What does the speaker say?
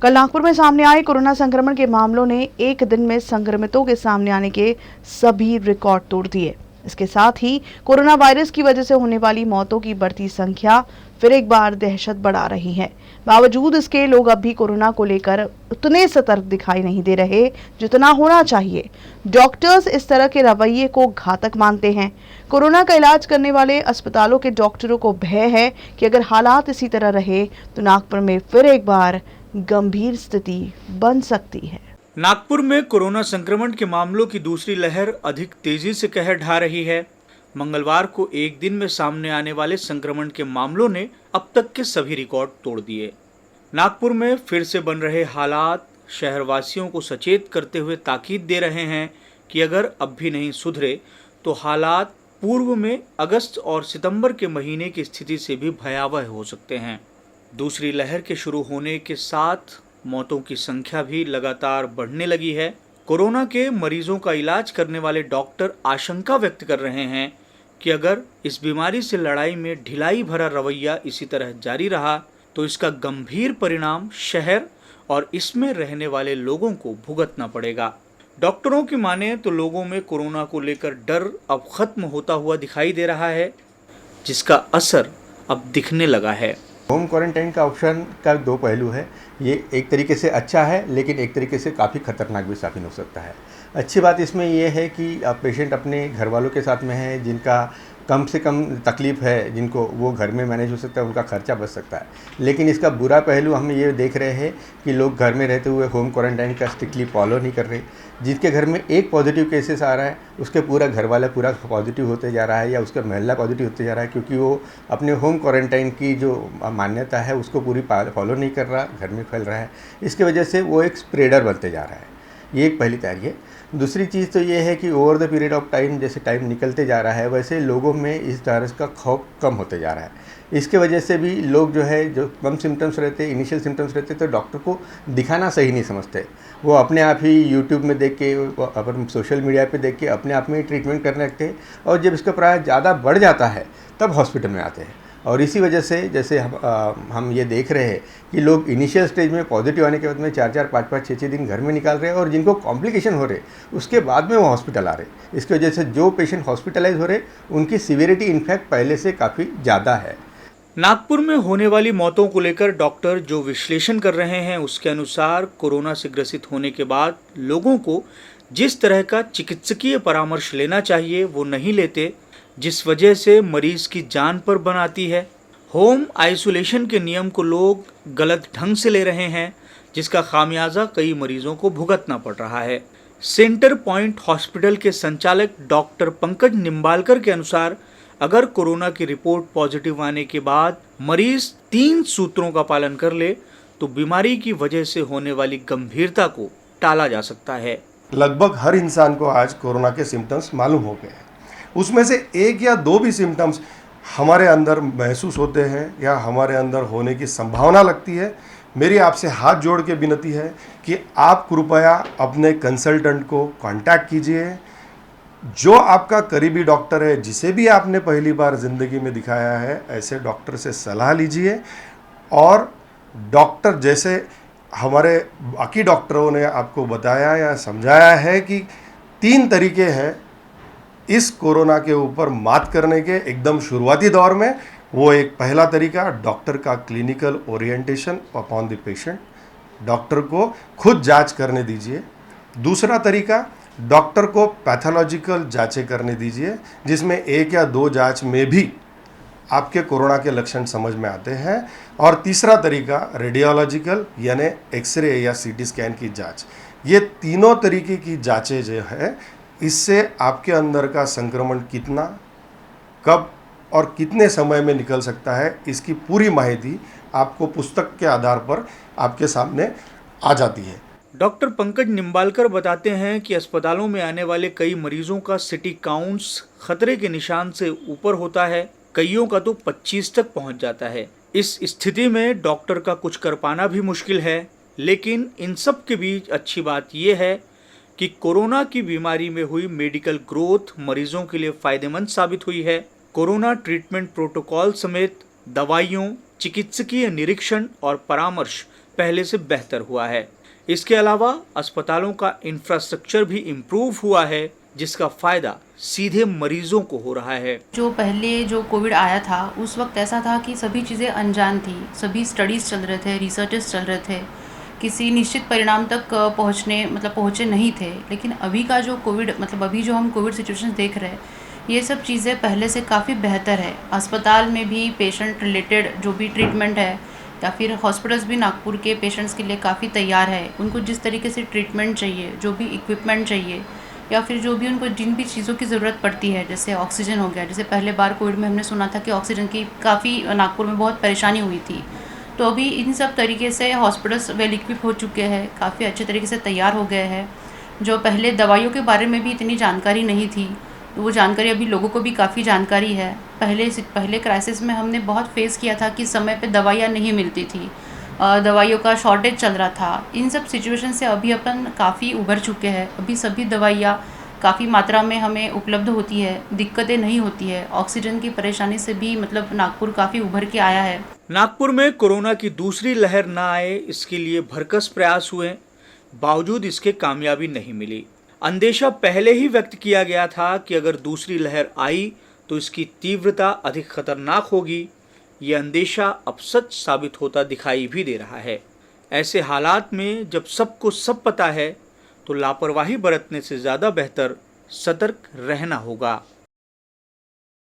कल नागपुर में सामने आए कोरोना संक्रमण के मामलों ने एक दिन में संक्रमितों के सामने आने के सभी रिकॉर्ड तोड़ दिए। इसके साथ ही कोरोना वायरस की वजह से होने वाली मौतों की बढ़ती संख्या फिर एक बार दहशत बढ़ा रही है। बावजूद इसके लोग अब भी कोरोना को लेकर उतने सतर्क दिखाई नहीं दे रहे जितना होना चाहिए। डॉक्टर्स इस तरह के रवैये को घातक मानते हैं। कोरोना का इलाज करने वाले अस्पतालों के डॉक्टरों को भय है कि अगर हालात इसी तरह रहे तो नागपुर में फिर एक बार गंभीर स्थिति बन सकती है। नागपुर में कोरोना संक्रमण के मामलों की दूसरी लहर अधिक तेजी से कहर ढा रही है। मंगलवार को एक दिन में सामने आने वाले संक्रमण के मामलों ने अब तक के सभी रिकॉर्ड तोड़ दिए। नागपुर में फिर से बन रहे हालात शहरवासियों को सचेत करते हुए ताकीद दे रहे हैं कि अगर अब भी नहीं सुधरे तो हालात पूर्व में अगस्त और सितंबर के महीने की स्थिति से भी भयावह हो सकते हैं। दूसरी लहर के शुरू होने के साथ मौतों की संख्या भी लगातार बढ़ने लगी है। कोरोना के मरीजों का इलाज करने वाले डॉक्टर आशंका व्यक्त कर रहे हैं कि अगर इस बीमारी से लड़ाई में ढिलाई भरा रवैया इसी तरह जारी रहा तो इसका गंभीर परिणाम शहर और इसमें रहने वाले लोगों को भुगतना पड़ेगा। डॉक्टरों की माने तो लोगों में कोरोना को लेकर डर अब खत्म होता हुआ दिखाई दे रहा है, जिसका असर अब दिखने लगा है। होम क्वारंटाइन का ऑप्शन का दो पहलू है। ये एक तरीके से अच्छा है, लेकिन एक तरीके से काफ़ी खतरनाक भी साबित हो सकता है। अच्छी बात इसमें ये है कि पेशेंट अपने घर वालों के साथ में है, जिनका कम से कम तकलीफ़ है, जिनको वो घर में मैनेज हो सकता है, उनका खर्चा बच सकता है। लेकिन इसका बुरा पहलू हम ये देख रहे हैं कि लोग घर में रहते हुए होम क्वारंटाइन का स्ट्रिक्टली फॉलो नहीं कर रहे। जिसके घर में एक पॉजिटिव केसेस आ रहा है, उसके पूरा घर वाला पूरा पॉजिटिव होते जा रहा है या उसका मोहल्ला पॉजिटिव होते जा रहा है, क्योंकि वो अपने होम क्वारंटाइन की जो मान्यता है उसको पूरी फॉलो नहीं कर रहा, घर में फैल रहा है। इसकी वजह से वो एक स्प्रेडर बनते जा रहा है। ये एक पहली तैयारी है। दूसरी चीज़ तो ये है कि over the period of time, जैसे टाइम निकलते जा रहा है, वैसे लोगों में इस वायरस का खौफ कम होते जा रहा है। इसके वजह से भी लोग जो है, जो कम सिम्टम्स रहते, इनिशियल सिम्टम्स रहते, तो डॉक्टर को दिखाना सही नहीं समझते। वो अपने आप ही यूट्यूब में देख के, अपन सोशल मीडिया पे देख के अपने आप में ही ट्रीटमेंट करने लगते हैं, और जब इसका प्राय ज़्यादा बढ़ जाता है तब हॉस्पिटल में आते हैं। और इसी वजह से जैसे हम ये देख रहे हैं कि लोग इनिशियल स्टेज में पॉजिटिव आने के बाद में 4-4, 5-5, 6-6 दिन घर में निकाल रहे हैं, और जिनको कॉम्प्लिकेशन हो रहे उसके बाद में वो हॉस्पिटल आ रहे। इसकी वजह से जो पेशेंट हॉस्पिटलाइज हो रहे, उनकी सिवियरिटी इनफैक्ट पहले से काफ़ी ज़्यादा है। नागपुर में होने वाली मौतों को लेकर डॉक्टर जो विश्लेषण कर रहे हैं, उसके अनुसार कोरोना से ग्रसित होने के बाद लोगों को जिस तरह का चिकित्सकीय परामर्श लेना चाहिए वो नहीं लेते, जिस वजह से मरीज की जान पर बन आती है। होम आइसोलेशन के नियम को लोग गलत ढंग से ले रहे हैं, जिसका खामियाजा कई मरीजों को भुगतना पड़ रहा है। सेंटर पॉइंट हॉस्पिटल के संचालक डॉक्टर पंकज निम्बालकर के अनुसार अगर कोरोना की रिपोर्ट पॉजिटिव आने के बाद मरीज 3 सूत्रों का पालन कर ले तो बीमारी की वजह से होने वाली गंभीरता को टाला जा सकता है। लगभग हर इंसान को आज कोरोना के सिम्टम्स मालूम हो गए हैं। उसमें से 1 या 2 भी सिम्टम्स हमारे अंदर महसूस होते हैं या हमारे अंदर होने की संभावना लगती है। मेरी आपसे हाथ जोड़ के विनती है कि आप कृपया अपने कंसल्टेंट को कांटेक्ट कीजिए। जो आपका करीबी डॉक्टर है, जिसे भी आपने पहली बार ज़िंदगी में दिखाया है, ऐसे डॉक्टर से सलाह लीजिए। और डॉक्टर जैसे हमारे बाकी डॉक्टरों ने आपको बताया या समझाया है कि 3 तरीके हैं इस कोरोना के ऊपर मात करने के एकदम शुरुआती दौर में। वो एक पहला तरीका, डॉक्टर का clinical orientation upon the patient, doctor को खुद जांच करने दीजिए। दूसरा तरीका, डॉक्टर को पैथोलॉजिकल जांचें करने दीजिए, जिसमें 1 या 2 जांच में भी आपके कोरोना के लक्षण समझ में आते हैं। और तीसरा तरीका, रेडियोलॉजिकल यानी एक्सरे या सीटी स्कैन की जांच। ये तीनों तरीके की जांचें जो है, इससे आपके अंदर का संक्रमण कितना, कब और कितने समय में निकल सकता है, इसकी पूरी माहिती आपको पुस्तक के आधार पर आपके सामने आ जाती है। डॉक्टर पंकज निम्बालकर बताते हैं कि अस्पतालों में आने वाले कई मरीजों का सिटी काउंट्स खतरे के निशान से ऊपर होता है, कईयों का तो 25 तक पहुंच जाता है। इस स्थिति में डॉक्टर का कुछ कर पाना भी मुश्किल है। लेकिन इन सब के बीच अच्छी बात यह है कि कोरोना की बीमारी में हुई मेडिकल ग्रोथ मरीजों के लिए फायदेमंद साबित हुई है। कोरोना ट्रीटमेंट प्रोटोकॉल समेत दवाइयों, चिकित्सकीय निरीक्षण और परामर्श पहले से बेहतर हुआ है। इसके अलावा अस्पतालों का इंफ्रास्ट्रक्चर भी इम्प्रूव हुआ है, जिसका फायदा सीधे मरीजों को हो रहा है। जो पहले जो कोविड आया था उस वक्त ऐसा था कि सभी चीज़ें अनजान थी, सभी स्टडीज़ चल रहे थे, रिसर्चेस चल रहे थे, किसी निश्चित परिणाम तक पहुँचे नहीं थे। लेकिन अभी का जो कोविड अभी जो हम कोविड सिचुएशन देख रहे हैं, ये सब चीज़ें पहले से काफ़ी बेहतर है। अस्पताल में भी पेशेंट रिलेटेड जो भी ट्रीटमेंट है या फिर हॉस्पिटल्स भी नागपुर के पेशेंट्स के लिए काफ़ी तैयार है। उनको जिस तरीके से ट्रीटमेंट चाहिए, जो भी इक्विपमेंट चाहिए या फिर जो भी उनको जिन भी चीज़ों की ज़रूरत पड़ती है, जैसे ऑक्सीजन हो गया, जैसे पहले बार कोविड में हमने सुना था कि ऑक्सीजन की काफ़ी नागपुर में बहुत परेशानी हुई थी, तो अभी इन सब तरीके से हॉस्पिटल्स वेल इक्विप हो चुके हैं, काफ़ी अच्छे तरीके से तैयार हो गए हैं। जो पहले दवाइयों के बारे में भी इतनी जानकारी नहीं थी, तो वो जानकारी अभी लोगों को भी काफ़ी जानकारी है। पहले क्राइसिस में हमने बहुत फेस किया था कि समय पे दवाइयाँ नहीं मिलती थी, दवाइयों का शॉर्टेज चल रहा था। इन सब सिचुएशन से अभी अपन काफ़ी उभर चुके हैं। अभी सभी दवाइयाँ काफ़ी मात्रा में हमें उपलब्ध होती है, दिक्कतें नहीं होती है। ऑक्सीजन की परेशानी से भी नागपुर काफ़ी उभर के आया है। नागपुर में कोरोना की दूसरी लहर न आए, इसके लिए भरकस प्रयास हुए, बावजूद इसके कामयाबी नहीं मिली। अंदेशा पहले ही व्यक्त किया गया था कि अगर दूसरी लहर आई तो इसकी तीव्रता अधिक खतरनाक होगी। ये अंदेशा अब सच साबित होता दिखाई भी दे रहा है। ऐसे हालात में जब सबको सब पता है, तो लापरवाही बरतने से ज़्यादा बेहतर सतर्क रहना होगा।